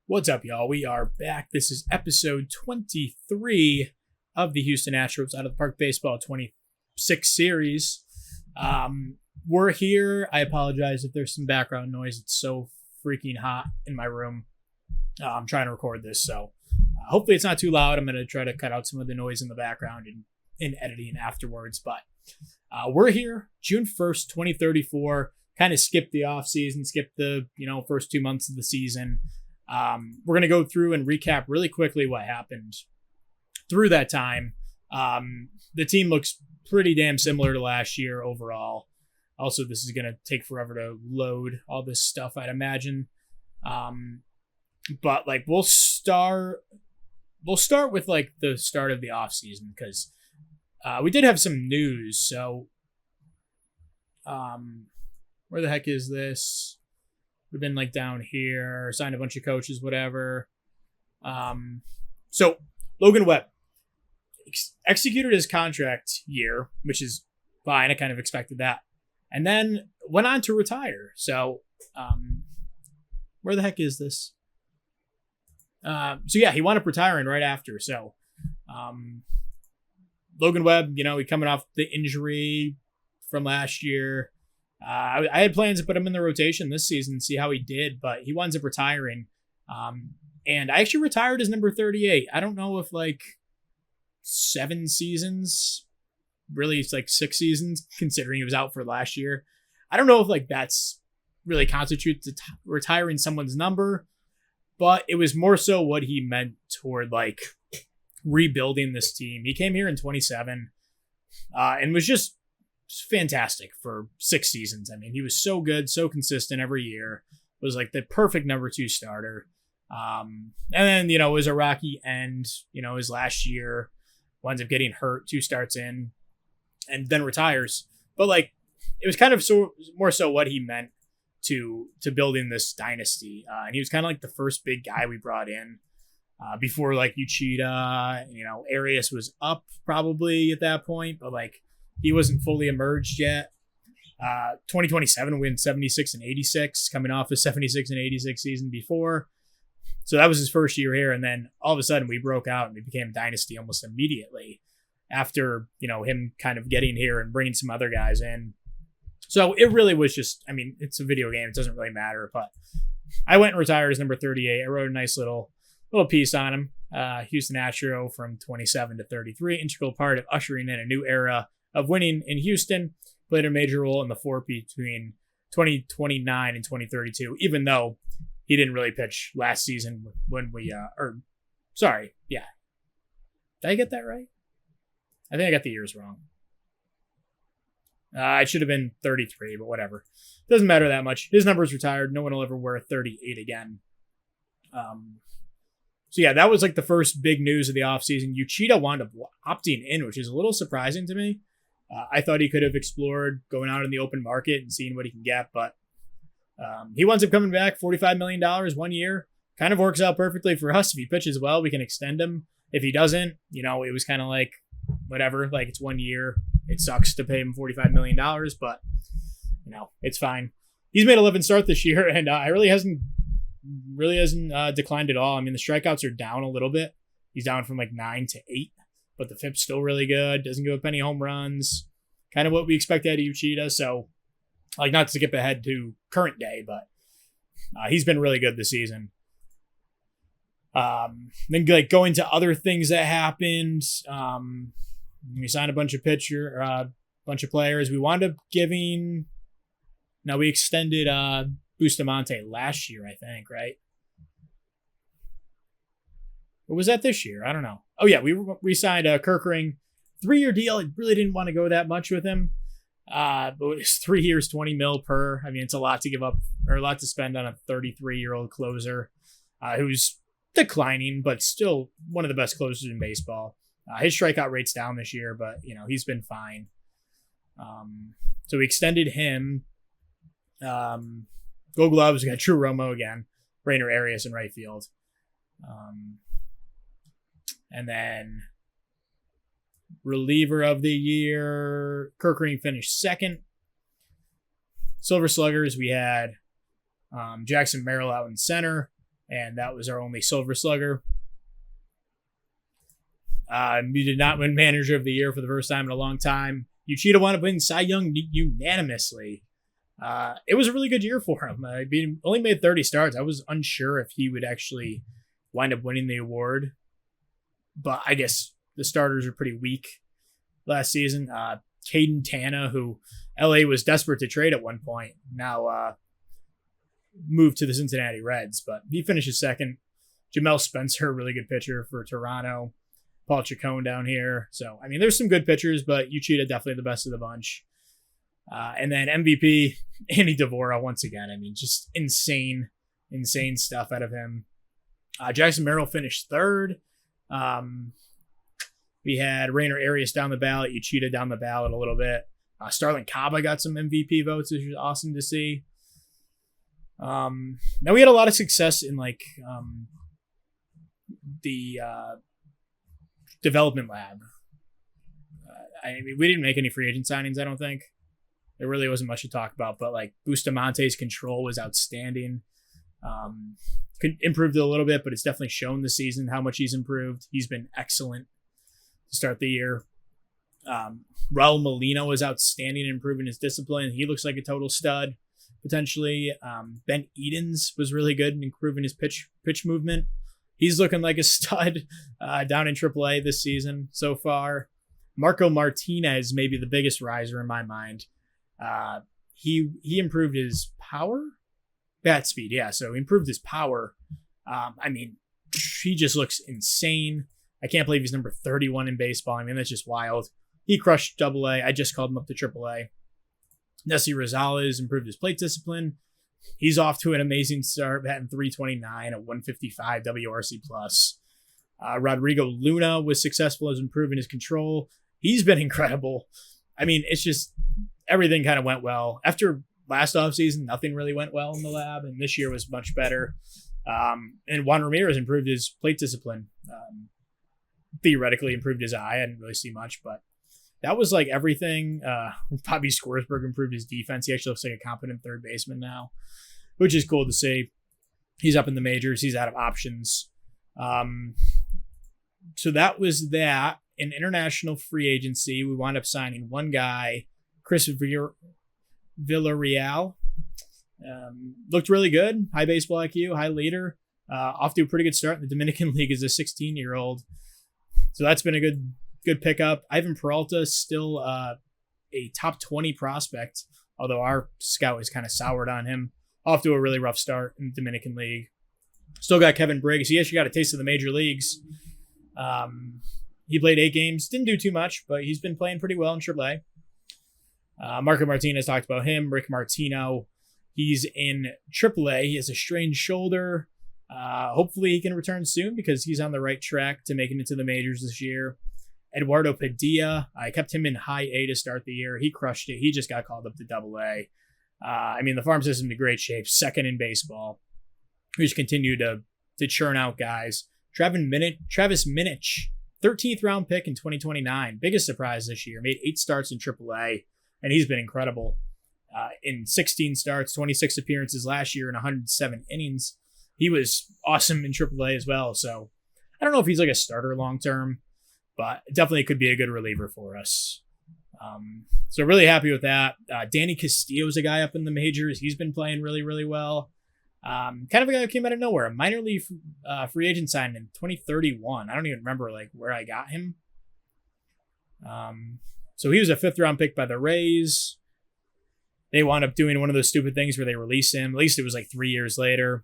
What's up, y'all? We are back. This is episode 23 of the Houston Astros Out of the Park Baseball 26 series. We're here. I apologize if there's some background noise. It's so freaking hot in my room. I'm trying to record this, so hopefully it's not too loud. I'm going to try to cut out some of the noise in the background in editing afterwards. But we're here, June 1st, 2034. Kind of skipped the offseason, skipped the first 2 months of the season. We're going to go through and recap really quickly what happened through that time. The team looks pretty damn similar to last year overall. Also, this is going to take forever to load all this stuff, I'd imagine. But we'll start with the start of the offseason because we did have some news. So where the heck is this? We've been down here, signed a bunch of coaches, whatever. So Logan Webb executed his contract year, which is fine. I kind of expected that. And then went on to retire. So where the heck is this? He wound up retiring right after. So Logan Webb, he coming off the injury from last year. I had plans to put him in the rotation this season, see how he did, but he winds up retiring. And I actually retired as number 38. I don't know if 7 seasons, really it's 6 seasons, considering he was out for last year. I don't know if that's really constitutes retiring someone's number, but it was more so what he meant toward rebuilding this team. He came here in 27 and was just fantastic for 6 seasons. I mean, he was so good, so consistent every year. Was the perfect number 2 starter. And then, it was a rocky end, his last year, winds up getting hurt 2 starts in and then retires. But it was kind of more so what he meant to building this dynasty. And he was kind of the first big guy we brought in before Uchida, Arias was up probably at that point, but he wasn't fully emerged yet. 2027 win 76 and 86, coming off a 76 and 86 season before. So that was his first year here. And then all of a sudden we broke out and we became a dynasty almost immediately after, him kind of getting here and bringing some other guys in. So it really was just, it's a video game. It doesn't really matter. But I went and retired as number 38. I wrote a nice little piece on him. Houston Astro from 27 to 33, integral part of ushering in a new era of winning in Houston, played a major role in the 4 between 2029 and 2032, even though he didn't really pitch last season when we, Did I get that right? I think I got the years wrong. It should have been 33, but whatever. Doesn't matter that much. His number's retired. No one will ever wear 38 again. That was the first big news of the offseason. Uchida wound up opting in, which is a little surprising to me. I thought he could have explored going out in the open market and seeing what he can get, but he winds up coming back, $45 million 1 year. Kind of works out perfectly for us. If he pitches well, we can extend him. If he doesn't, it was kind of whatever, it's 1 year. It sucks to pay him $45 million, but, it's fine. He's made 11 starts this year, and it really hasn't declined at all. The strikeouts are down a little bit. He's down from 9 to 8. But the FIP's still really good. Doesn't give up any home runs. Kind of what we expect out of Uchida. So, not to skip ahead to current day, but he's been really good this season. Then going to other things that happened. We signed a bunch of players. We wound up giving. Now we extended Bustamante last year, I think, right? Or was that this year? I don't know. Oh, yeah, we signed Kirkering. 3-year deal. I really didn't want to go that much with him. But it's 3 years, 20 mil per. It's a lot to give up or a lot to spend on a 33-year-old closer who's declining, but still one of the best closers in baseball. His strikeout rate's down this year, but, he's been fine. So we extended him. Gold Gloves. We got True Romo again. Rainer Arias in right field. And then reliever of the year, Kirkering finished second. Silver Sluggers, we had Jackson Merrill out in center, and that was our only Silver Slugger. We did not win Manager of the Year for the first time in a long time. Uchida wound up winning Cy Young unanimously. It was a really good year for him. He only made 30 starts. I was unsure if he would actually wind up winning the award, but I guess the starters are pretty weak last season. Caden Tana, who LA was desperate to trade at one point, now moved to the Cincinnati Reds, but he finishes second. Jamel Spencer, really good pitcher for Toronto. Paul Chacon down here. So, I mean, there's some good pitchers, but Uchida definitely the best of the bunch. And then MVP, Andy Devora, once again. I mean, just insane stuff out of him. Jackson Merrill finished third. We had Rainer Arias down the ballot, Uchida down the ballot a little bit. Starlin Caba got some MVP votes, which was awesome to see. Now we had a lot of success in the development lab. I mean, we didn't make any free agent signings, I don't think. There really wasn't much to talk about, but Bustamante's control was outstanding. Could improved it a little bit, but it's definitely shown this season how much he's improved. He's been excellent to start the year. Raul Molina was outstanding in improving his discipline. He looks like a total stud, potentially. Ben Edens was really good in improving his pitch movement. He's looking like a stud down in AAA this season so far. Marco Martinez may be the biggest riser in my mind. He improved his bat speed. Yeah, so he improved his power. I mean, he just looks insane. I can't believe he's number 31 in baseball. I mean, that's just wild. He crushed AA. I just called him up to AAA. Nessie Rosales improved his plate discipline. He's off to an amazing start, batting .329 at 155 WRC+. Rodrigo Luna was successful as improving his control. He's been incredible. I mean, it's just everything kind of went well. After last offseason, nothing really went well in the lab, and this year was much better. And Juan Ramirez improved his plate discipline. Theoretically improved his eye. I didn't really see much, but that was everything. Bobby Scoresberg improved his defense. He actually looks like a competent third baseman now, which is cool to see. He's up in the majors. He's out of options. So that was that. In international free agency, we wound up signing one guy, Chris Villarreal. Looked really good. High baseball IQ, high leader. Off to a pretty good start in the Dominican League as a 16-year-old. So that's been a good pickup. Ivan Peralta is still a top 20 prospect, although our scout has kind of soured on him. Off to a really rough start in the Dominican League. Still got Kevin Briggs. He actually got a taste of the major leagues. He played 8 games. Didn't do too much, but he's been playing pretty well in AAA. Marco Martinez talked about him. Rick Martino, he's in AAA. He has a strained shoulder. Hopefully he can return soon because he's on the right track to making it to the majors this year. Eduardo Padilla, I kept him in high A to start the year. He crushed it. He just got called up to AA. I mean, the farm system in great shape, second in baseball. We just continue to churn out guys. Travis Minich, 13th round pick in 2029. Biggest surprise this year. Made 8 starts in AAA, and he's been incredible. In 16 starts, 26 appearances last year, and 107 innings. He was awesome in AAA as well. So I don't know if he's a starter long term, but definitely could be a good reliever for us. So really happy with that. Danny Castillo is a guy up in the majors. He's been playing really, really well. Kind of a guy who came out of nowhere. A minor league free agent signed in 2031. I don't even remember where I got him. So he was a 5th round pick by the Rays. They wound up doing one of those stupid things where they release him. At least it was 3 years later.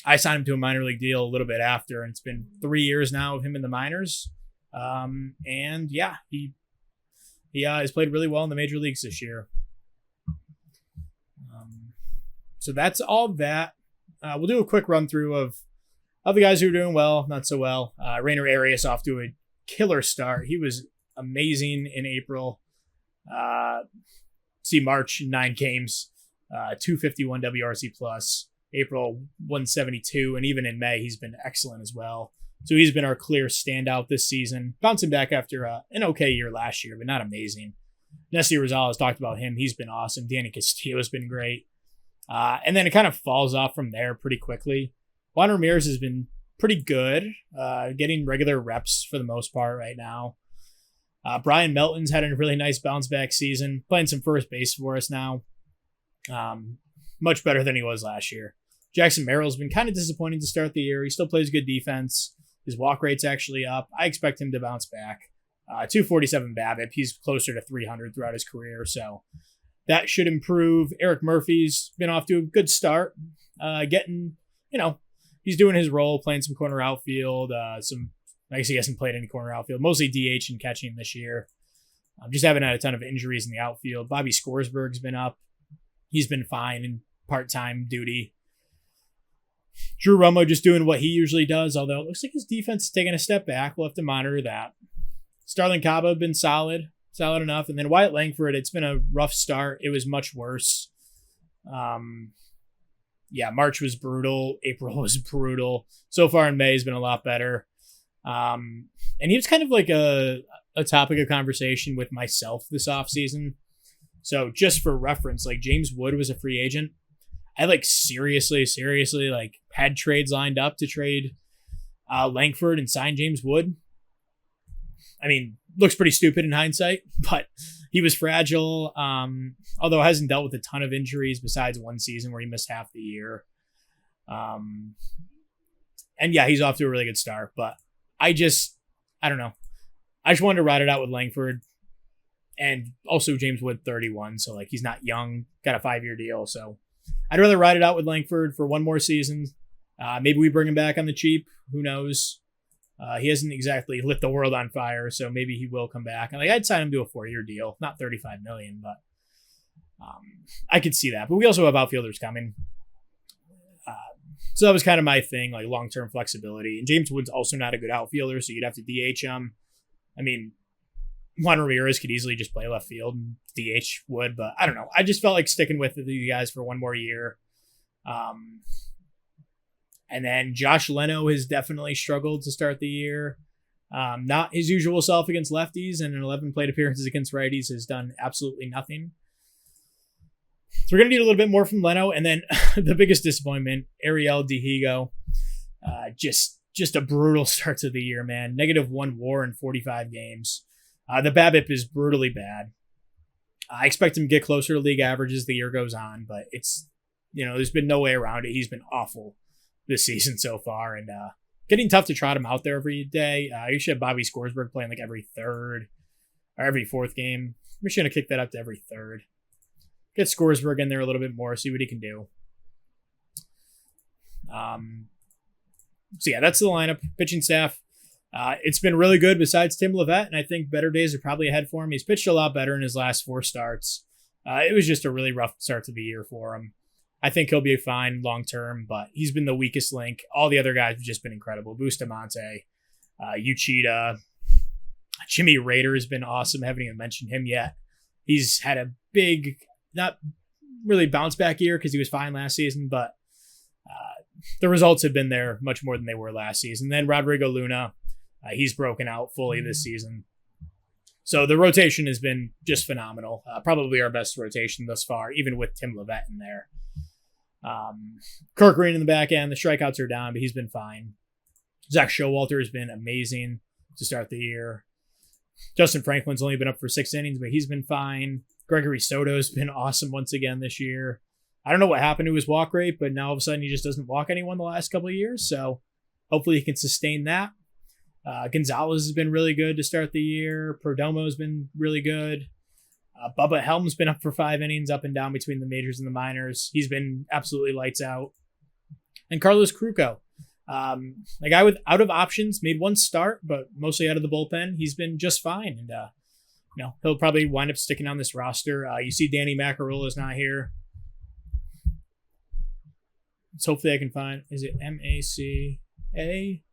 I signed him to a minor league deal a little bit after, and it's been 3 years now of him in the minors. And yeah, he has played really well in the major leagues this year. So that's all that. We'll do a quick run through of the guys who are doing well, not so well. Rainer Arias off to a killer start. He was amazing in April. March, 9 games, 251 WRC plus. April 172, and even in May he's been excellent as well. So he's been our clear standout this season, bouncing back after an okay year last year, but not amazing. Nessie Rosales talked about him. He's been awesome. Danny Castillo has been great. And then it kind of falls off from there pretty quickly. Juan Ramirez has been pretty good, getting regular reps for the most part right now. Brian Melton's had a really nice bounce back season, playing some first base for us now. Much better than he was last year. Jackson Merrill's been kind of disappointing to start the year. He still plays good defense. His walk rate's actually up. I expect him to bounce back. 247 BABIP. He's closer to 300 throughout his career, so that should improve. Eric Murphy's been off to a good start. He's doing his role, playing some corner outfield. I guess he hasn't played any corner outfield, mostly DH and catching this year. Just haven't had a ton of injuries in the outfield. Bobby Scoresberg's been up. He's been fine in part-time duty. Drew Romo just doing what he usually does, although it looks like his defense is taking a step back. We'll have to monitor that. Starling Cabo been solid enough. And then Wyatt Langford, it's been a rough start. It was much worse. March was brutal. April was brutal. So far in May has been a lot better. And he was kind of like a topic of conversation with myself this offseason. So just for reference, like James Wood was a free agent. I seriously had trades lined up to trade Langford and sign James Wood. I mean, looks pretty stupid in hindsight, but he was fragile. Although hasn't dealt with a ton of injuries besides one season where he missed half the year. He's off to a really good start, but I don't know. I just wanted to ride it out with Langford, and also James Wood 31. So he's not young, got a 5-year deal. So I'd rather ride it out with Langford for one more season. Maybe we bring him back on the cheap. Who knows? He hasn't exactly lit the world on fire, so maybe he will come back. And I'd sign him to a 4-year deal, not $35 million, but I could see that. But we also have outfielders coming. So that was kind of my thing, long-term flexibility. And James Wood's also not a good outfielder, so you'd have to DH him. I mean, Juan Ramirez could easily just play left field and DH Wood, but I don't know. I just felt like sticking with you guys for one more year. And then Josh Leno has definitely struggled to start the year. Not his usual self against lefties, and in 11 plate appearances against righties has done absolutely nothing. So we're going to need a little bit more from Leno. And then the biggest disappointment, Ariel Dihigo. Just a brutal start to the year, man. -1 WAR in 45 games. The BABIP is brutally bad. I expect him to get closer to league average as the year goes on, but it's, there's been no way around it. He's been awful this season so far, and getting tough to trot him out there every day. You should have Bobby Scoresberg playing every third or every fourth game. We should have kicked that up to every third. Get Scoresberg in there a little bit more, see what he can do. That's the lineup. Pitching staff. It's been really good besides Tim Levette, and I think better days are probably ahead for him. He's pitched a lot better in his last 4 starts. It was just a really rough start to the year for him. I think he'll be fine long-term, but he's been the weakest link. All the other guys have just been incredible. Bustamante, Uchida, Jimmy Rader has been awesome. I haven't even mentioned him yet. He's had a big, not really bounce back year because he was fine last season, but the results have been there much more than they were last season. Then Rodrigo Luna, he's broken out fully this season. So the rotation has been just phenomenal. Probably our best rotation thus far, even with Tim Levette in there. Kirk Green in the back end. The strikeouts are down, but he's been fine. Zach Showalter has been amazing to start the year. Justin Franklin's only been up for 6 innings, but he's been fine. Gregory Soto's been awesome once again this year. I don't know what happened to his walk rate, but now all of a sudden he just doesn't walk anyone the last couple of years. So hopefully he can sustain that. Gonzalez has been really good to start the year. Perdomo's been really good. Bubba Helm's been up for 5 innings, up and down between the majors and the minors. He's been absolutely lights out. And Carlos Cruco, a guy with out of options, made 1 start, but mostly out of the bullpen. He's been just fine. And, he'll probably wind up sticking on this roster. You see Danny Macarola's not here. So hopefully I can find, is it M-A-C-A?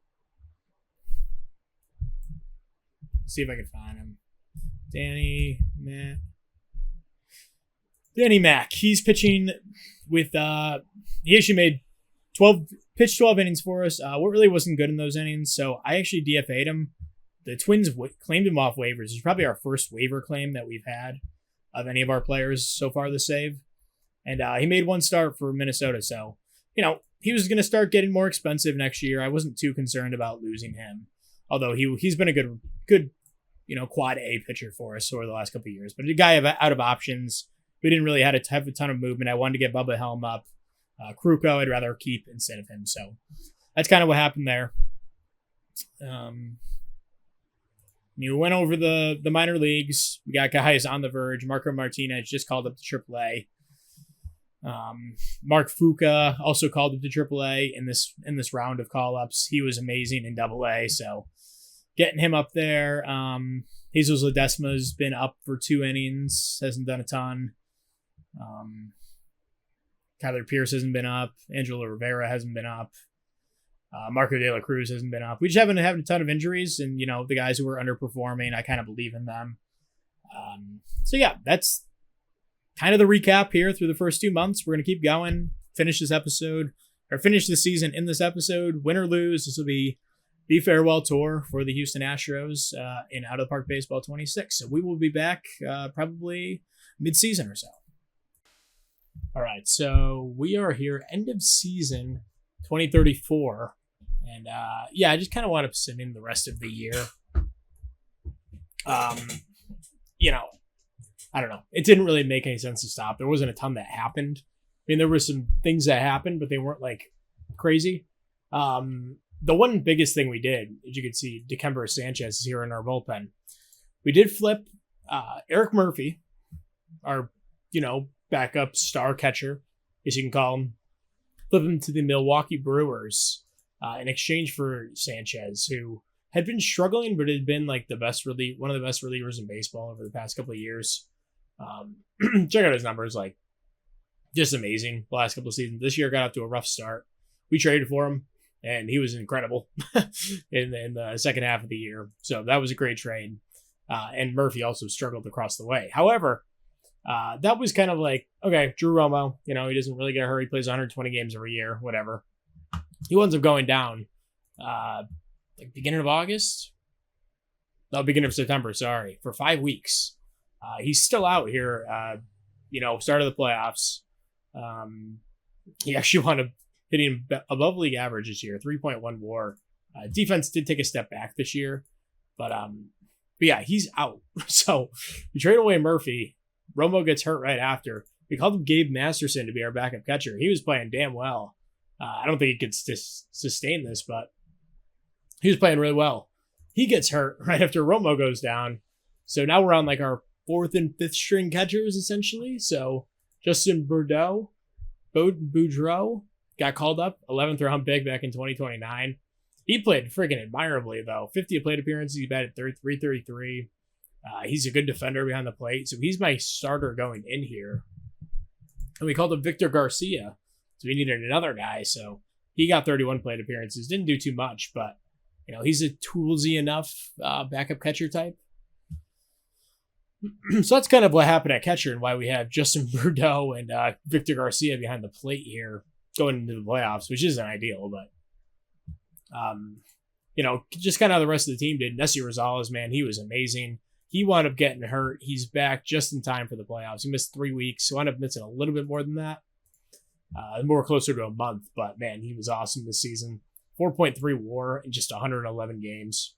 See if I can find him. Danny Mac. He's pitching with, he actually pitched 12 innings for us. What really wasn't good in those innings. So I actually DFA'd him. The Twins claimed him off waivers. It's probably our first waiver claim that we've had of any of our players so far this save. And he made 1 start for Minnesota. So, he was going to start getting more expensive next year. I wasn't too concerned about losing him, although he's been a good quad A pitcher for us over the last couple of years. But a guy out of options, we didn't really have a ton of movement. I wanted to get Bubba Helm up. Kruko, I'd rather keep instead of him. So that's kind of what happened there. We went over the minor leagues. We got guys on the verge. Marco Martinez just called up to AAA. Mark Fuca also called up to AAA in this round of call-ups. He was amazing in AA, so getting him up there. Jesus Ledesma's been up for 2 innings, hasn't done a ton. Kyler Pierce hasn't been up. Angelo Rivera hasn't been up. Marco De La Cruz hasn't been up. We just haven't had a ton of injuries, and the guys who were underperforming, I kind of believe in them. So yeah, that's kind of the recap here through the first 2 months. We're going to keep going, finish the season in this episode. Win or lose, this will be the farewell tour for the Houston Astros in Out of the Park Baseball 26. So we will be back probably mid-season or so. All right, so we are here end of season 2034. And I just kind of want to sim in the rest of the year. I don't know. It didn't really make any sense to stop. There wasn't a ton that happened. I mean, there were some things that happened, but they weren't like crazy. The one biggest thing we did, as you can see, Dikembe Sanchez is here in our bullpen. We did flip Eric Murphy, our, backup star catcher, as you can call him, flip him to the Milwaukee Brewers in exchange for Sanchez, who had been struggling, but had been like one of the best relievers in baseball over the past couple of years. Check out his numbers, like just amazing the last couple of seasons. This year got off to a rough start. We traded for him, and he was incredible in the second half of the year. So that was a great trade. And Murphy also struggled across the way. However, that was kind of like, okay, Drew Romo, he doesn't really get hurt. He plays 120 games every year, whatever. He winds up going down beginning of August? No, beginning of September, sorry, for 5 weeks. He's still out here, start of the playoffs. He actually wound up hitting above league average this year, 3.1 WAR. Defense did take a step back this year, but yeah, he's out. So we trade away Murphy. Romo gets hurt right after. We called him Gabe Masterson to be our backup catcher. He was playing damn well. I don't think he could sustain this, but he was playing really well. He gets hurt right after Romo goes down. So now we're on like our 4th and 5th string catchers, essentially. So Justin Boudreau got called up, 11th round pick back in 2029. He played friggin' admirably, though. 50 plate appearances. He batted 333. He's a good defender behind the plate. So he's my starter going in here. And we called him Victor Garcia. So we needed another guy. So he got 31 plate appearances. Didn't do too much, but he's a toolsy enough backup catcher type. So that's kind of what happened at catcher and why we have Justin Boudreau and Victor Garcia behind the plate here going into the playoffs, which isn't ideal, but just kind of how the rest of the team did. Nessie Rosales, man, he was amazing. He wound up getting hurt. He's back just in time for the playoffs. He missed 3 weeks, so wound up missing a little bit more than that. More closer to a month, but man, he was awesome this season. 4.3 WAR in just 111 games.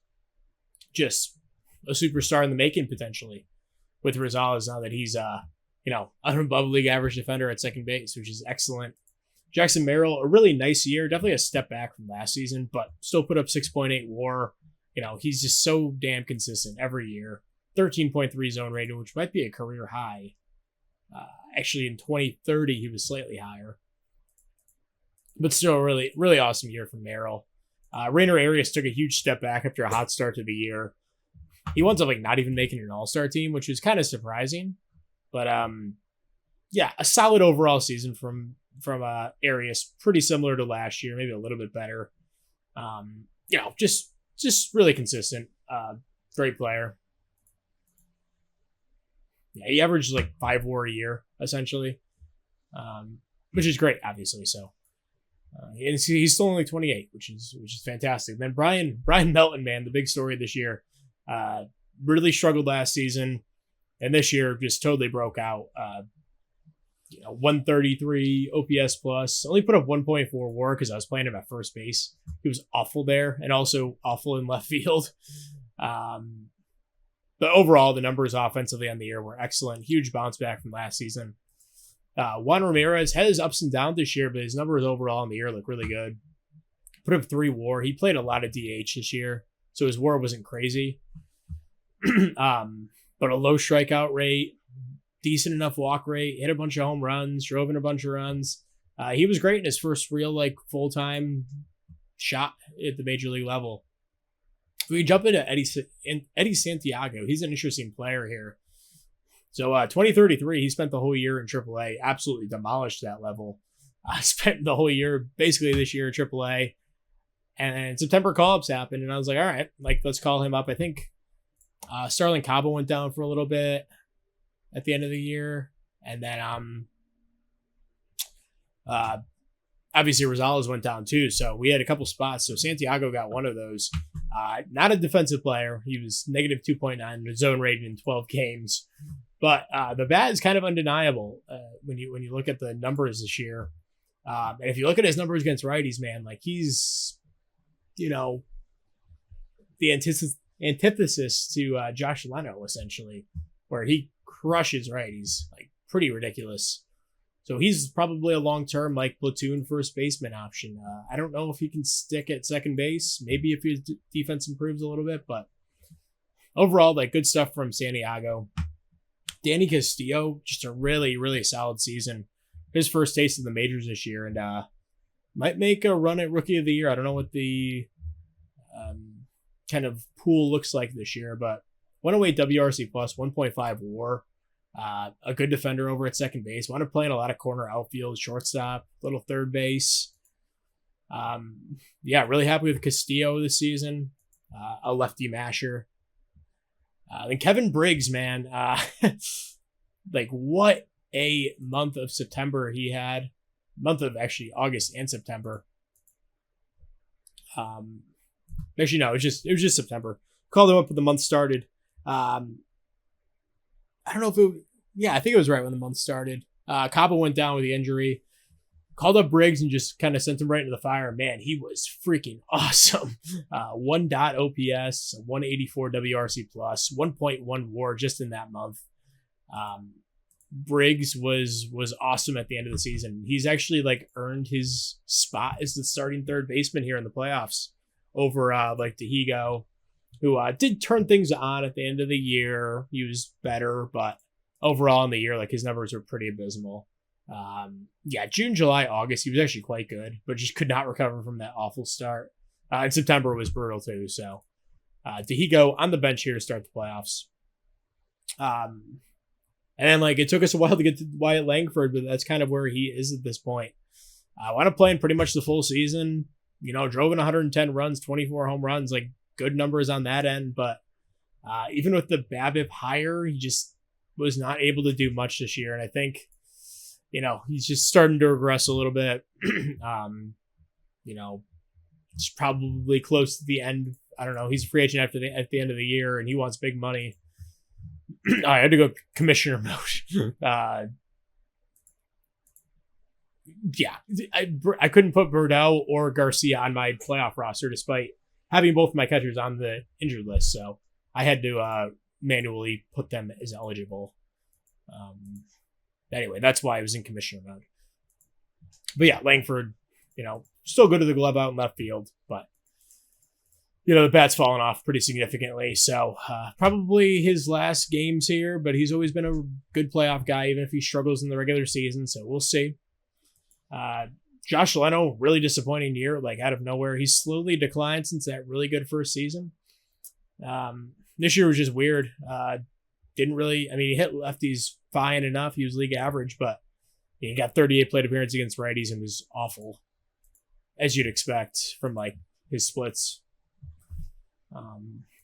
Just a superstar in the making, potentially, with Rosales now that he's, an above league average defender at second base, which is excellent. Jackson Merrill, a really nice year. Definitely a step back from last season, but still put up 6.8 WAR. He's just so damn consistent every year. 13.3 zone rating, which might be a career high. Actually, in 2030, he was slightly higher. But still a really, really awesome year from Merrill. Rainer Arias took a huge step back after a hot start to the year. He winds up not even making an all-star team, which was kind of surprising. But a solid overall season from Arias. Pretty similar to last year, maybe a little bit better. Just really consistent. Great player. Yeah, he averaged 5 WAR a year, essentially, which is great, obviously. So, and he's still only 28, which is fantastic. Then Brian Melton, man, the big story this year, really struggled last season, and this year just totally broke out. 133 OPS plus. Only put up 1.4 WAR because I was playing him at first base. He was awful there and also awful in left field. But overall, the numbers offensively on the year were excellent. Huge bounce back from last season. Juan Ramirez had his ups and downs this year, but his numbers overall in the year look really good. Put up 3 WAR. He played a lot of DH this year, so his WAR wasn't crazy. But a low strikeout rate, decent enough walk rate, hit a bunch of home runs, drove in a bunch of runs. He was great in his first real full-time shot at the major league level. We jump into Eddie Santiago. He's an interesting player here. So 2033, he spent the whole year in AAA, absolutely demolished that level. Spent the whole year, basically this year, in AAA. And September call-ups happened, and I was like, all right, let's call him up. I think Starling Cabo went down for a little bit at the end of the year. And then obviously Rosales went down too. So we had a couple spots. So Santiago got one of those. Not a defensive player. He was negative 2.9 the zone rating in 12 games. But the bat is kind of undeniable when you look at the numbers this year. And if you look at his numbers against righties, man, he's, the antithesis to Josh Leno, essentially, where he crushes righties, pretty ridiculous. So he's probably a long-term, platoon first baseman option. I don't know if he can stick at second base, maybe if his defense improves a little bit, but overall, good stuff from Santiago. Danny Castillo, just a really, really solid season. His first taste of the majors this year, and might make a run at Rookie of the Year. I don't know what the kind of pool looks like this year, but 108 WRC plus, 1.5 WAR. A good defender over at second base. Want to play in a lot of corner outfield, shortstop, little third base. Really happy with Castillo this season. A lefty masher. And Kevin Briggs, man, what a month of September he had. Month of actually August and September. Actually, no, it was just September. Called him up when the month started. I don't know if I think it was right when the month started. Cabo went down with the injury. Called up Briggs and just kind of sent him right into the fire. Man, he was freaking awesome. 1 OPS, 184 WRC plus, 1.1 WAR just in that month. Briggs was awesome at the end of the season. He's actually earned his spot as the starting third baseman here in the playoffs over Tehigo, who did turn things on at the end of the year. He was better, but overall in the year, his numbers were pretty abysmal. June, July, August, he was actually quite good, but just could not recover from that awful start. And September was brutal too. So Tehigo on the bench here to start the playoffs. And then it took us a while to get to Wyatt Langford, but that's kind of where he is at this point. Wound up playing pretty much the full season. Drove in 110 runs, 24 home runs, good numbers on that end. But even with the BABIP higher, he just was not able to do much this year. And I think, he's just starting to regress a little bit. It's probably close to the end. I don't know. He's a free agent at the end of the year, and he wants big money. I had to go commissioner mode. I couldn't put Burdell or Garcia on my playoff roster despite having both my catchers on the injured list. So I had to manually put them as eligible. Anyway, that's why I was in commissioner mode. But Langford, still good to the glove out in left field, but the bat's fallen off pretty significantly. So probably his last games here, but he's always been a good playoff guy, even if he struggles in the regular season. So we'll see. Josh Leno, really disappointing year, out of nowhere. He's slowly declined since that really good first season. This year was just weird. He hit lefties fine enough. He was league average, but he got 38 plate appearances against righties and was awful, as you'd expect from his splits.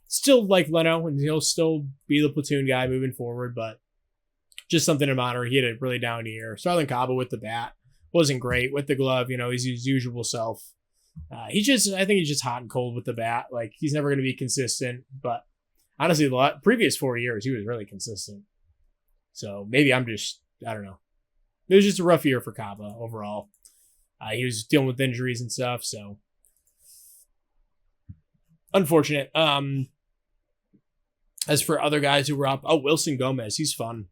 Still like Leno, and he'll still be the platoon guy moving forward, but just something to monitor. He had a really down year. Starling Cabo with the bat wasn't great. With the glove, he's his usual self. I think he's just hot and cold with the bat. He's never going to be consistent, but honestly, the previous 4 years, he was really consistent. So maybe I don't know. it was just a rough year for Kava overall. He was dealing with injuries and stuff, so unfortunate. As for other guys who were up, Wilson Gomez, he's fun.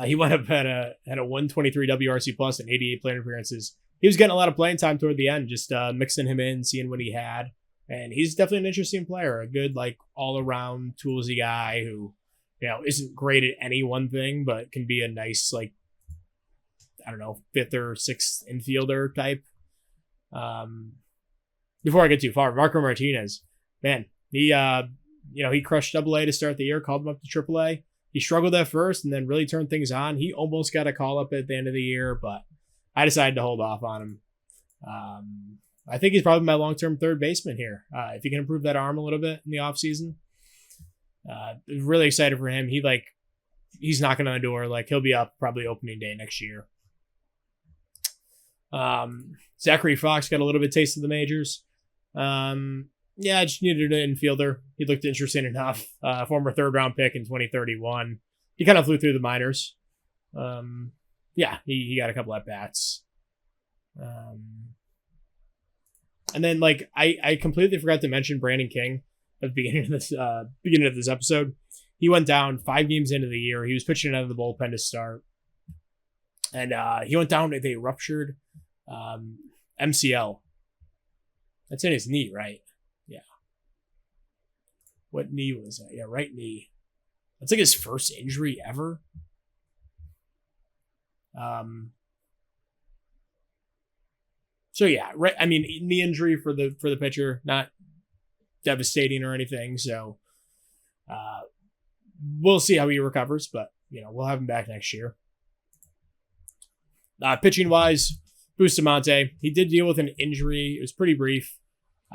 He went up at a 123 WRC plus and 88 plate appearances. He was getting a lot of playing time toward the end, just mixing him in, seeing what he had. And he's definitely an interesting player, a good, like, all-around toolsy guy who, isn't great at any one thing, but can be a nice, like, I don't know, 5th or 6th infielder type. Before I get too far, Marco Martinez, man, he crushed AA to start the year, called him up to AAA. He struggled at first and then really turned things on. He almost got a call up at the end of the year, but I decided to hold off on him. I think he's probably my long-term third baseman here. If he can improve that arm a little bit in the offseason. Really excited for him. He's knocking on the door. Like, he'll be up probably opening day next year. Zachary Fox got a little bit taste of the majors. I just needed an infielder. He looked interesting enough. Former third-round pick in 2031. He kind of flew through the minors. He got a couple at bats. And then, like, I completely forgot to mention Brandon King at the beginning of this episode. He went down 5 games into the year. He was pitching out of the bullpen to start. And he went down with a ruptured MCL. That's in his knee, right? Yeah. What knee was that? Yeah, right knee. That's like his first injury ever. So yeah, right. I mean, knee injury for the pitcher, not devastating or anything. So, we'll see how he recovers, but we'll have him back next year. Pitching wise, Bustamante, he did deal with an injury. It was pretty brief.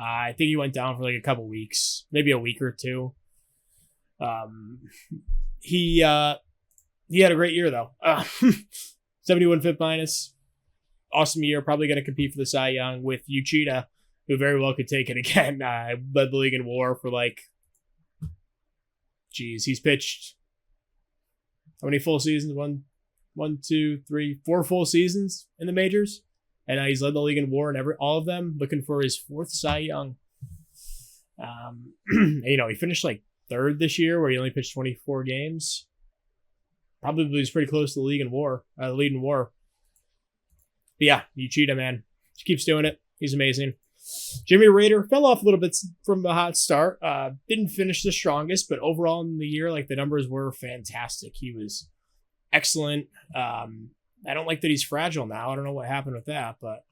I think he went down for like a couple weeks, maybe a week or two. He had a great year though. 71 FIP minus. Awesome year. Probably going to compete for the Cy Young with Uchida, who very well could take it again. Led the league in WAR for he's pitched how many full seasons? 1, 2, 3, 4 full seasons in the majors. And he's led the league in WAR in all of them, looking for his 4th Cy Young. He finished like 3rd this year, where he only pitched 24 games. Probably was pretty close to the league in WAR, lead in WAR. But yeah, Uchida, man, just keeps doing it. He's amazing. Jimmy Rader fell off a little bit from a hot start. Didn't finish the strongest, but overall in the year, the numbers were fantastic. He was excellent. I don't like that he's fragile now. I don't know what happened with that, but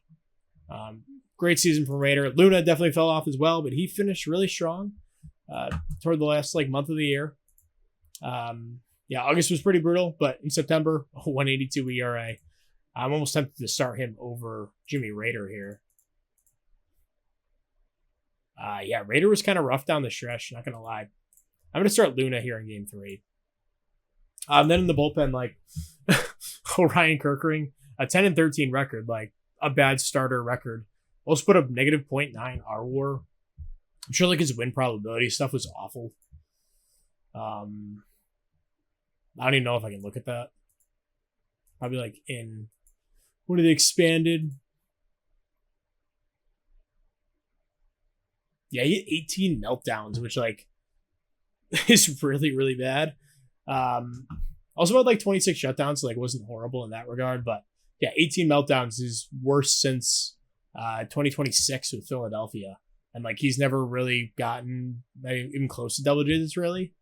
great season from Rader. Luna definitely fell off as well, but he finished really strong toward the last month of the year. August was pretty brutal, but in September, 182 ERA. I'm almost tempted to start him over Jimmy Rader here. Rader was kind of rough down the stretch, not going to lie. I'm going to start Luna here in game 3. Then in the bullpen, Ryan Kerkering, a 10-13 record, a bad starter record. Also put up negative 0.9 R-WAR. I'm sure his win probability stuff was awful. I don't even know if I can look at that. Probably in one of the expanded. Yeah, he had 18 meltdowns, which is really, really bad. Also had 26 shutdowns, so wasn't horrible in that regard. But yeah, 18 meltdowns is worse since 2026 with Philadelphia. And he's never really gotten even close to double digits, really.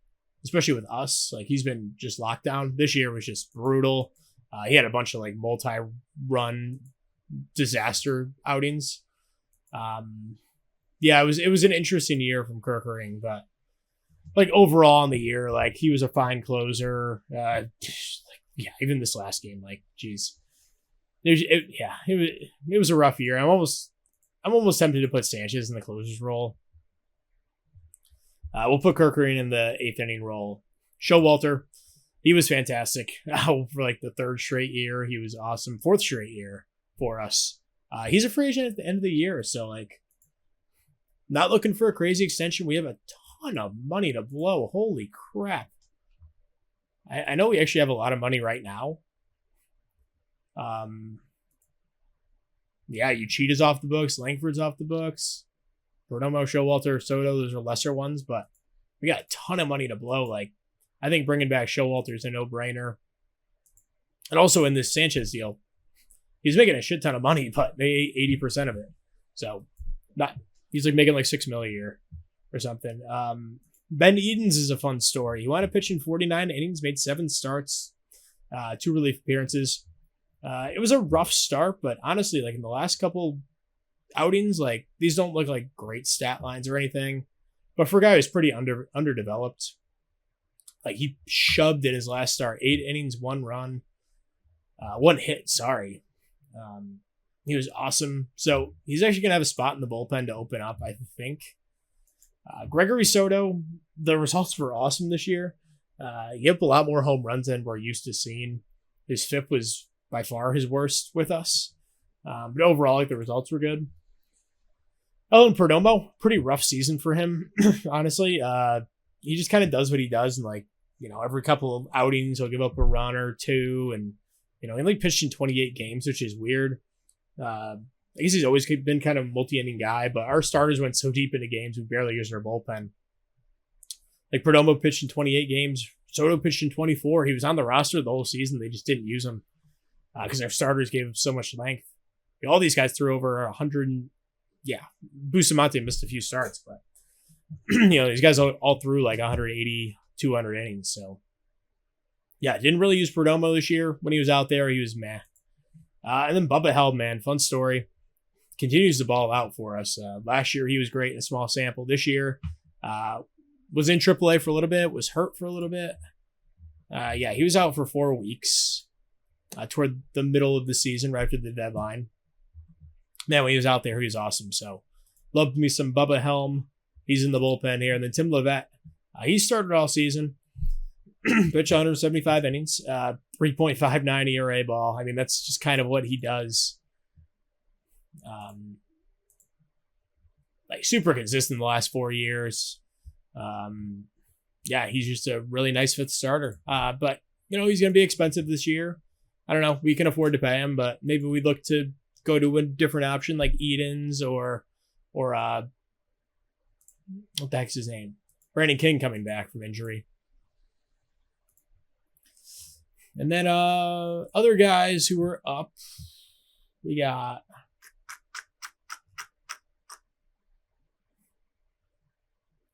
Especially with us. He's been just locked down. This year was just brutal. He had a bunch of multi-run disaster outings. It was an interesting year from Kerkering, but overall in the year, he was a fine closer. Even this last game, geez, it was a rough year. I'm almost tempted to put Sanchez in the closer's role. We'll put Kerkering in the 8th inning role. Showalter, he was fantastic for the 3rd straight year. He was awesome. 4th straight year for us. He's a free agent at the end of the year, so not looking for a crazy extension. We have a ton of money to blow. Holy crap! I know we actually have a lot of money right now. Uchida's off the books. Langford's off the books. Perdomo, Showalter, Soto, those are lesser ones, but we got a ton of money to blow. Like, I think bringing back Showalter is a no-brainer. And also in this Sanchez deal, he's making a shit ton of money, but they ate 80% of it. So he's like making like $6 million a year or something. Ben Edens is a fun story. He wound up pitching 49 innings, made 7 starts, 2 relief appearances. It was a rough start, but honestly, like in the last couple outings, like these don't look like great stat lines or anything. But for a guy who's pretty underdeveloped, like he shoved in his last start, 8 innings, 1 run, 1 hit. Sorry. He was awesome. So he's actually going to have a spot in the bullpen to open up, I think. Gregory Soto, the results were awesome this year. He hit a lot more home runs than we're used to seeing. His FIP was by far his worst with us. But overall, like the results were good. Ellen Perdomo, pretty rough season for him, honestly. He just kind of does what he does, and like, you know, every couple of outings he'll give up a run or 2, and you know, he only pitched in 28 games, which is weird. I guess he's always been kind of a multi-inning guy, but our starters went so deep into games, we barely used our bullpen. Like Perdomo pitched in 28 games, Soto pitched in 24. He was on the roster the whole season. They just didn't use him because our starters gave him so much length. All these guys threw over 100. Yeah, Bustamante missed a few starts, but you know, these guys all threw like 180, 200 innings. So yeah, didn't really use Perdomo this year. When he was out there, he was meh. And then Bubba Held, man, fun story. Continues to ball out for us. Last year, he was great in a small sample. This year, was in AAA for a little bit, was hurt for a little bit. He was out for 4 weeks toward the middle of the season, right after the deadline. Man, when he was out there, he was awesome. So, loved me some Bubba Helm. He's in the bullpen here. And then Tim Levette, he started all season. Pitched 175 innings, 3.59 ERA ball. I mean, that's just kind of what he does. Like super consistent the last 4 years. He's just a really nice 5th starter. But you know, he's going to be expensive this year. I don't know. We can afford to pay him, but maybe we look to go to a different option like Edens or what the heck's his name? Brandon King coming back from injury. And then other guys who were up, we got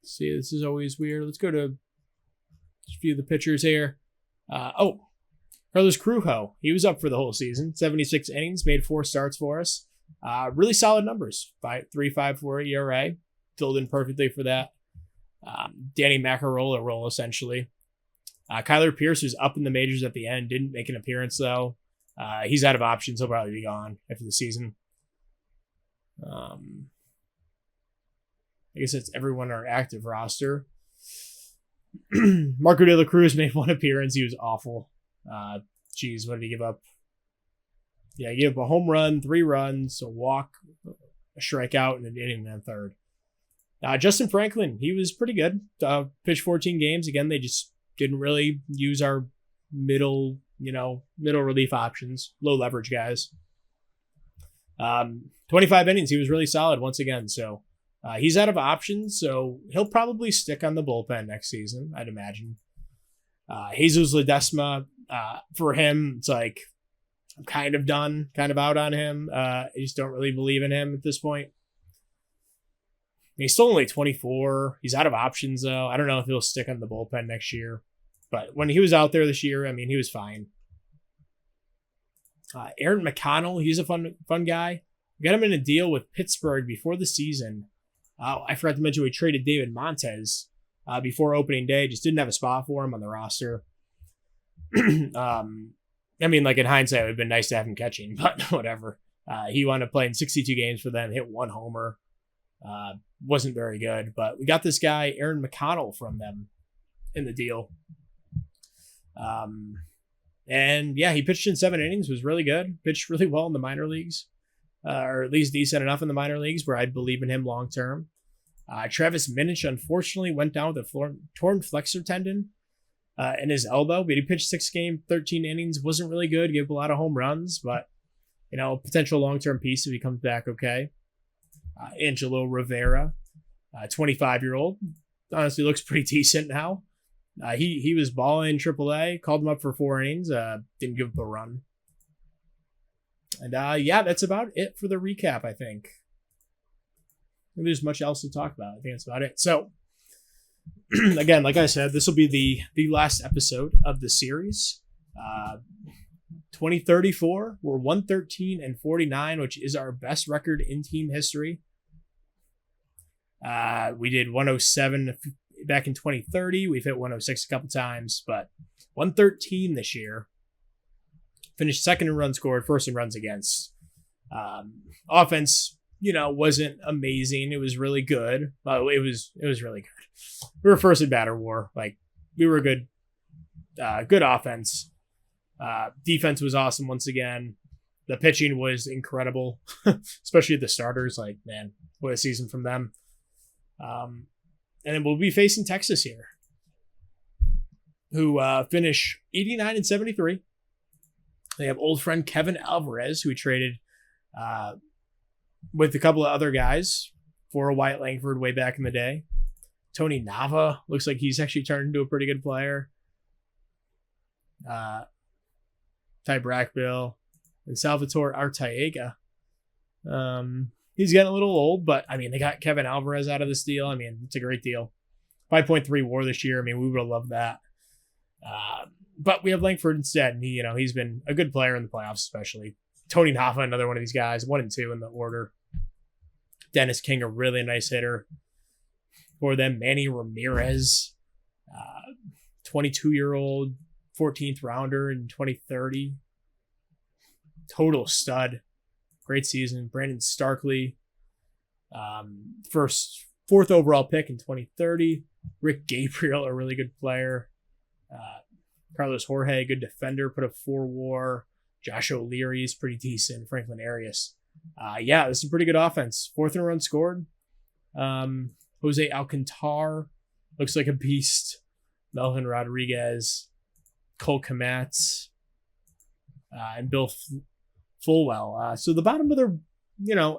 see, this is always weird. Let's go to a few of the pitchers here. Carlos Crujo. He was up for the whole season. 76 innings, made 4 starts for us. Really solid numbers. 3.54 ERA. Filled in perfectly for that. Danny Macarola role, essentially. Kyler Pierce, who's up in the majors at the end, didn't make an appearance, though. He's out of options. He'll probably be gone after the season. I guess it's everyone on our active roster. Marco De La Cruz made 1 appearance. He was awful. What did he give up? Yeah, he gave up a home run, 3 runs, a walk, a strikeout, and an inning and a third. Justin Franklin, he was pretty good. Pitched 14 games. Again, they just didn't really use our middle relief options, low leverage guys. 25 innings. He was really solid once again. So he's out of options. So he'll probably stick on the bullpen next season, I'd imagine. Jesus Ledesma, for him, it's like, I'm kind of done, kind of out on him. I just don't really believe in him at this point. He's still only 24. He's out of options, though. I don't know if he'll stick on the bullpen next year. But when he was out there this year, I mean, he was fine. Aaron McConnell, he's a fun guy. We got him in a deal with Pittsburgh before the season. I forgot to mention we traded David Montez before opening day. Just didn't have a spot for him on the roster. I mean, like in hindsight, it would have been nice to have him catching, but whatever. He wound up playing 62 games for them, hit 1 homer. Wasn't very good, but we got this guy, Aaron McConnell, from them in the deal. And yeah, he pitched in 7 innings, was really good. Pitched really well in the minor leagues, or at least decent enough in the minor leagues where I'd believe in him long term. Travis Minich, unfortunately, went down with a torn flexor tendon. in his elbow, but he pitched 6 games, 13 innings, wasn't really good, gave up a lot of home runs, but, potential long-term piece if he comes back okay. Angelo Rivera, 25-year-old, honestly looks pretty decent now. He was balling in AAA, called him up for 4 innings, didn't give up a run. And that's about it for the recap, I think. There's much else to talk about. I think that's about it. So, again, like I said, this will be the last episode of the series. 2034, we're 113-49, which is our best record in team history. We did 107 back in 2030. We've hit 106 a couple times, but 113 this year. Finished second in runs scored, first in runs against. Offense, wasn't amazing. It was really good. It was really good. We were first in batter war. Like, we were good offense. Defense was awesome once again. The pitching was incredible, especially the starters. Like, man, what a season from them. And then we'll be facing Texas here, who finish 89-73. They have old friend Kevin Alvarez, who we traded with a couple of other guys for a Wyatt Langford way back in the day. Tony Nava looks like he's actually turned into a pretty good player. Ty Brackbill and Salvatore Arteaga. He's getting a little old, but they got Kevin Alvarez out of this deal. It's a great deal. 5.3 WAR this year. We would have loved that. But we have Langford instead, and he's been a good player in the playoffs, especially. Tony Nava, another one of these guys, 1 and 2 in the order. Dennis King, a really nice hitter for them. Manny Ramirez, 22-year-old, 14th rounder in 2030. Total stud. Great season. Brandon Starkley, 4th overall pick in 2030. Rick Gabriel, a really good player. Carlos Jorge, good defender, put up 4 WAR. Josh O'Leary is pretty decent. Franklin Arias. This is a pretty good offense. 4th in runs scored. Jose Alcantar looks like a beast. Melvin Rodriguez, Cole Kmetz, and Bill Fulwell. So the bottom of their,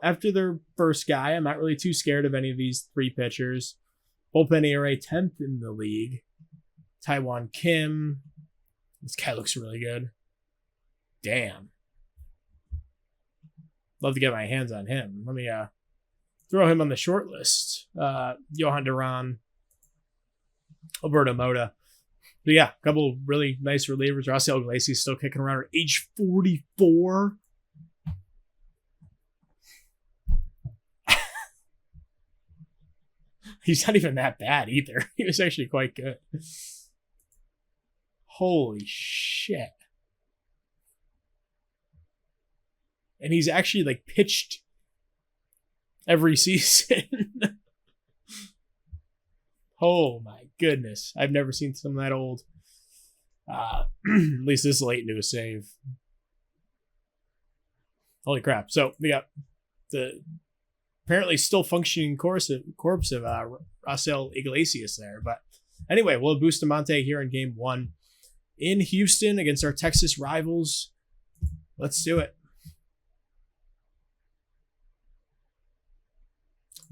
after their first guy, I'm not really too scared of any of these 3 pitchers. Bullpen ERA 10th in the league. Taiwan Kim. This guy looks really good. Damn. Love to get my hands on him. Let me throw him on the short list. Johan Duran. Alberto Mota. But a couple really nice relievers. Raisel Iglesias still kicking around at age 44. He's not even that bad either. He was actually quite good. Holy shit. And he's actually pitched every season. Oh my goodness. I've never seen someone that old. At least this late into a save. Holy crap. So we got the apparently still functioning corpse of Raisel Iglesias there. But anyway, we'll have Bustamante here in game 1 in Houston against our Texas rivals. Let's do it.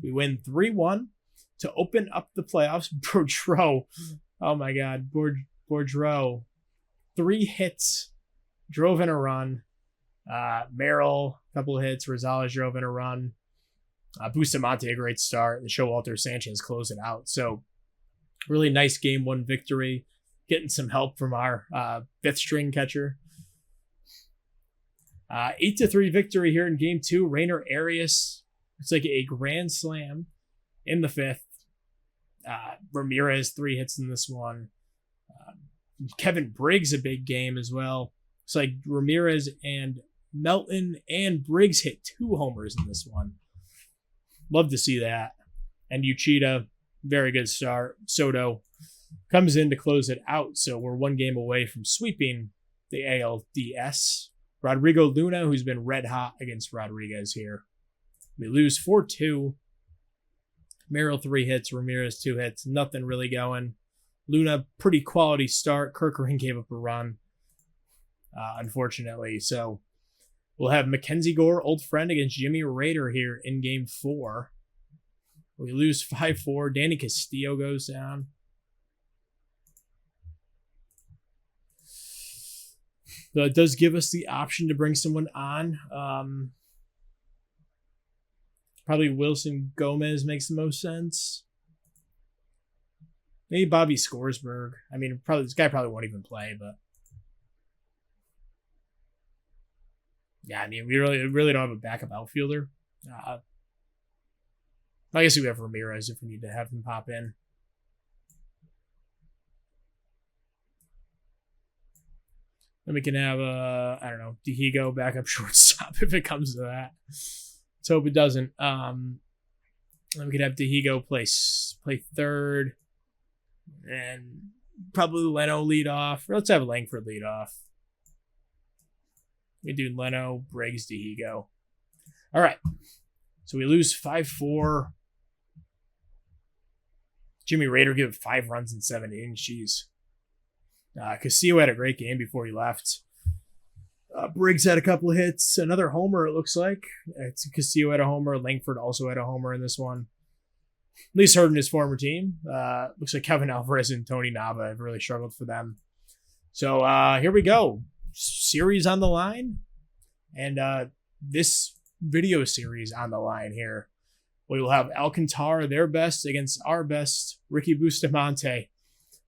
We win 3-1 to open up the playoffs. Boudreaux. Oh my God. Boudreaux. 3 hits. Drove in a run. Merrill, a couple of hits. Rosales drove in a run. Bustamante, a great start. And Showalter Sanchez closed it out. So really nice game 1 victory. Getting some help from our 5th string catcher. 8-3 victory here in game 2. Rainer Arias. It's like a grand slam in the 5th. Ramirez, 3 hits in this one. Kevin Briggs, a big game as well. It's like Ramirez and Melton and Briggs hit 2 homers in this one. Love to see that. And Uchida, very good start. Soto comes in to close it out. So we're 1 game away from sweeping the ALDS. Rodrigo Luna, who's been red hot against Rodriguez here. We lose 4-2. Merrill 3 hits, Ramirez 2 hits. Nothing really going. Luna, pretty quality start. Kerkering gave up a run, unfortunately. So we'll have Mackenzie Gore, old friend, against Jimmy Rader here in game 4. We lose 5-4. Danny Castillo goes down. So it does give us the option to bring someone on. Probably Wilson Gomez makes the most sense. Maybe Bobby Scoresberg. I mean, probably this guy probably won't even play, but yeah, I mean, we really don't have a backup outfielder. I guess we have Ramirez if we need to have him pop in. Then we can have I don't know, Dihigo backup shortstop if it comes to that. Let's hope it doesn't. Then we could have Dihigo play third. And probably Leno lead off. Or let's have Langford lead off. We do Leno, Briggs, Dihigo. All right. So we lose 5-4. Jimmy Rader gave 5 runs in 7 innings. Jeez. Castillo had a great game before he left. Briggs had a couple of hits. Another homer, it looks like. Castillo had a homer. Langford also had a homer in this one. At least hurting his former team. Looks like Kevin Alvarez and Tony Nava have really struggled for them. So here we go. Series on the line. And this video series on the line here. We will have Alcantara, their best, against our best, Ricky Bustamante,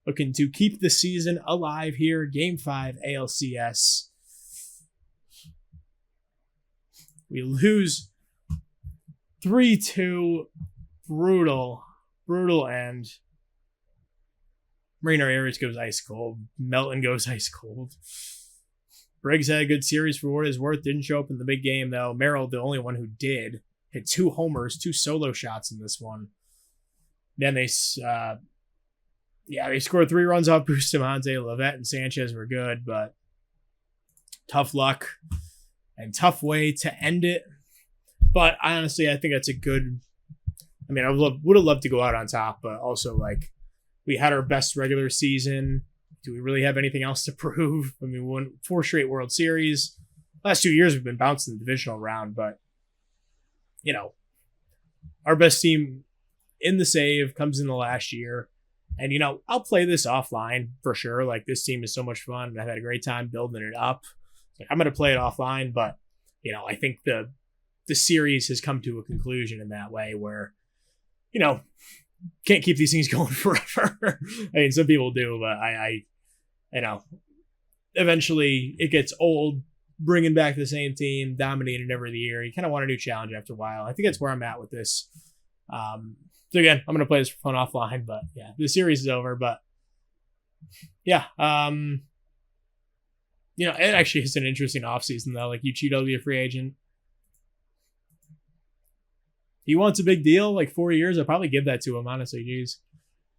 looking to keep the season alive here. Game 5 ALCS. We lose 3-2. Brutal end. Marino Arias goes ice cold. Melton goes ice cold. Briggs had a good series for what it's worth. Didn't show up in the big game, though. Merrill, the only one who did, hit 2 homers, 2 solo shots in this one. Then they scored 3 runs off Bustamante. Levette and Sanchez were good, but tough luck and tough way to end it. But honestly, I think that's a good. I mean, I would have loved to go out on top, but also, like, we had our best regular season. Do we really have anything else to prove? I mean, we won 4 straight World Series. Last 2 years, we've been bouncing the divisional round, but, you know, our best team in the save comes in the last year. And, you know, I'll play this offline for sure. Like, this team is so much fun, and I've had a great time building it up. Like, I'm going to play it offline, but, you know, I think the series has come to a conclusion in that way where, you know, can't keep these things going forever. I mean, some people do, but I you know, eventually it gets old bringing back the same team, dominating every year. You kind of want a new challenge after a while. I think that's where I'm at with this. So again, I'm going to play this for fun offline, but yeah, the series is over, but yeah. You know, it actually is an interesting offseason though. Like, Uchida will be a free agent. He wants a big deal, like 4 years. I'll probably give that to him, honestly. Jeez.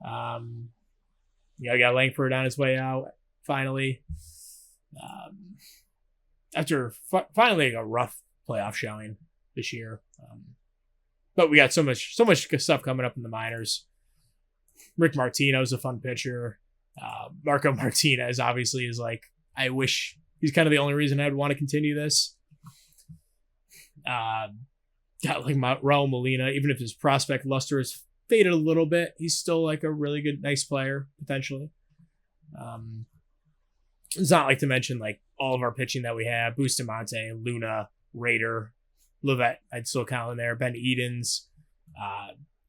I got Langford on his way out, finally. After finally a rough playoff showing this year. But we got so much stuff coming up in the minors. Rick Martino's a fun pitcher. Marco Martinez obviously is like, I wish he's kind of the only reason I'd want to continue this. Got like Raul Molina, even if his prospect luster has faded a little bit, he's still like a really good, nice player, potentially. It's not like to mention like all of our pitching that we have: Bustamante, Luna, Rader, Levette, I'd still count in there, Ben Edens,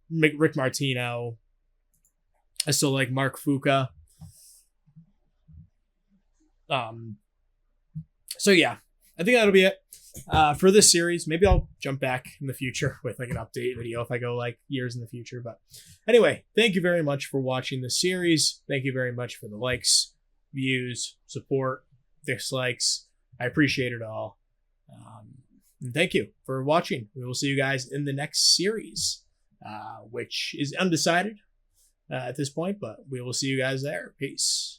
Rick Martino. I still like Mark Fuca. So yeah, I think that'll be it. For this series. Maybe I'll jump back in the future with like an update video if I go like years in the future. But anyway, thank you very much for watching this series. Thank you very much for the likes, views, support, dislikes. I appreciate it all. And thank you for watching. We will see you guys in the next series, which is undecided at this point, but we will see you guys there. Peace.